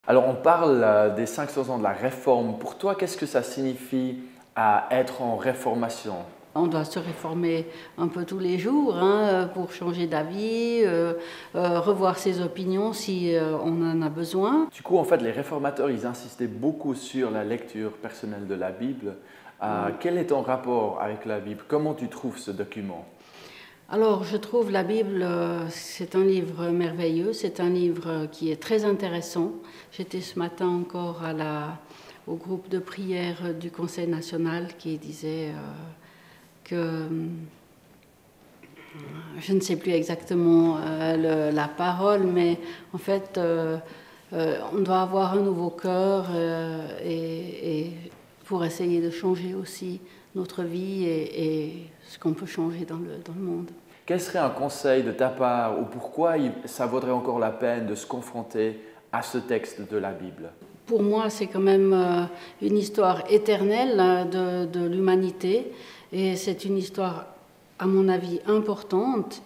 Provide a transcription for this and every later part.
Alors on parle des 500 ans de la Réforme. Pour toi, qu'est-ce que ça signifie à être en réformation? On doit se réformer un peu tous les jours pour changer d'avis, revoir ses opinions si on en a besoin. Du coup, en fait, les réformateurs, ils insistaient beaucoup sur la lecture personnelle de la Bible. Quel est ton rapport avec la Bible? Comment tu trouves ce document? Alors, je trouve la Bible, c'est un livre merveilleux, c'est un livre qui est très intéressant. J'étais ce matin encore au groupe de prière du Conseil national qui disait que, je ne sais plus exactement la parole, mais en fait, on doit avoir un nouveau cœur et pour essayer de changer aussi notre vie et ce qu'on peut changer dans le monde. Quel serait un conseil de ta part ou pourquoi ça vaudrait encore la peine de se confronter à ce texte de la Bible? Pour moi, c'est quand même une histoire éternelle de l'humanité et c'est une histoire, à mon avis, importante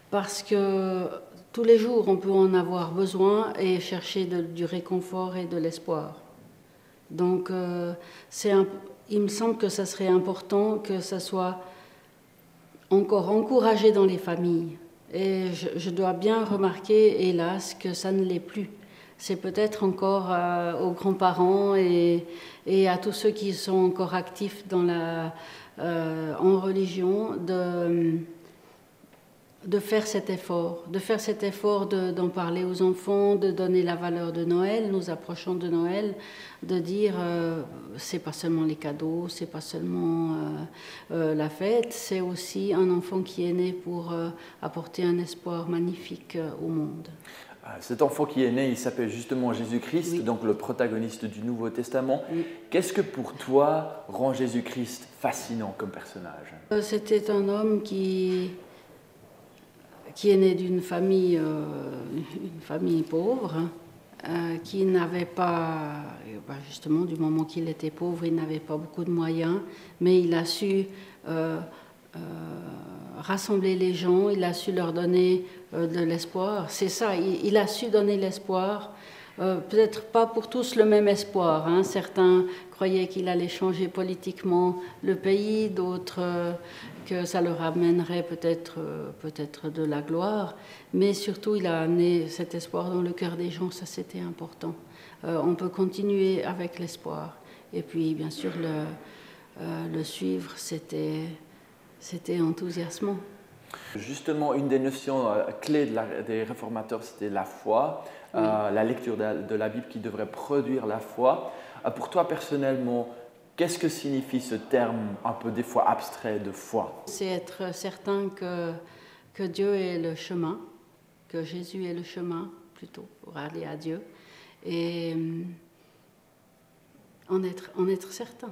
parce que tous les jours, on peut en avoir besoin et chercher du réconfort et de l'espoir. Donc, il me semble que ça serait important que ça soit encore encouragé dans les familles. Et je dois bien remarquer, hélas, que ça ne l'est plus. C'est peut-être encore aux grands-parents et à tous ceux qui sont encore actifs en religion de faire cet effort, d'en parler aux enfants, de donner la valeur de Noël, nous approchons de Noël, de dire c'est pas seulement les cadeaux, c'est pas seulement la fête, c'est aussi un enfant qui est né pour apporter un espoir magnifique au monde. Cet enfant qui est né, il s'appelle justement Jésus-Christ, Oui. donc le protagoniste du Nouveau Testament. Oui. Qu'est-ce que pour toi rend Jésus-Christ fascinant comme personnage? C'était un homme qui est né d'une famille pauvre, qui n'avait pas, justement, du moment qu'il était pauvre, il n'avait pas beaucoup de moyens, mais il a su rassembler les gens, il a su leur donner de l'espoir. C'est ça, il a su donner l'espoir. Peut-être pas pour tous le même espoir. Certains croyaient qu'il allait changer politiquement le pays, d'autres que ça leur amènerait peut-être de la gloire. Mais surtout, il a amené cet espoir dans le cœur des gens, ça c'était important. On peut continuer avec l'espoir. Et puis, bien sûr, le suivre, c'était enthousiasmant. Justement, une des notions clés des réformateurs, c'était la foi, Oui. la lecture de la Bible qui devrait produire la foi. Pour toi, personnellement, qu'est-ce que signifie ce terme un peu des fois abstrait de foi? C'est être certain que Dieu est le chemin, que Jésus est le chemin, plutôt, pour aller à Dieu, et en être certain,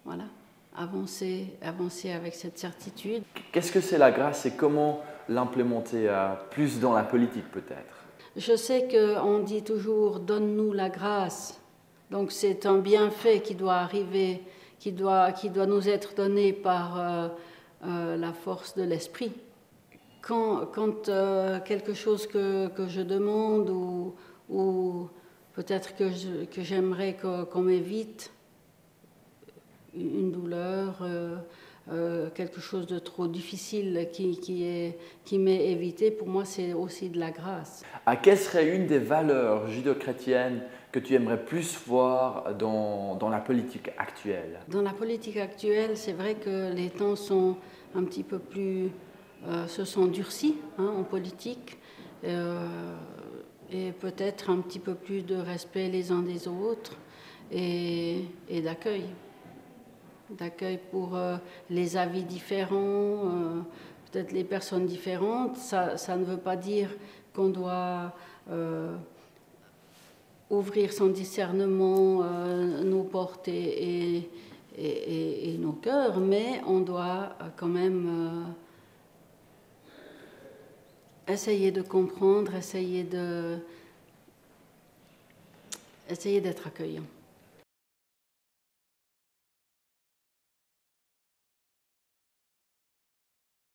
voilà. Avancer avec cette certitude. Qu'est-ce que c'est la grâce et comment l'implémenter plus dans la politique peut-être? Je sais qu'on dit toujours « donne-nous la grâce ». Donc c'est un bienfait qui doit arriver, qui doit nous être donné par la force de l'esprit. Quand quelque chose que je demande ou peut-être que j'aimerais qu'on m'évite, une douleur, quelque chose de trop difficile qui m'est évité, pour moi c'est aussi de la grâce. Quelle serait une des valeurs judéo-chrétiennes que tu aimerais plus voir dans la politique actuelle? Dans la politique actuelle, c'est vrai que les temps sont un petit peu plus se sont durcis en politique et peut-être un petit peu plus de respect les uns des autres et d'accueil pour les avis différents, peut-être les personnes différentes. Ça ne veut pas dire qu'on doit ouvrir son discernement, nos portes et nos cœurs, mais on doit quand même essayer de comprendre, essayer d'être accueillant.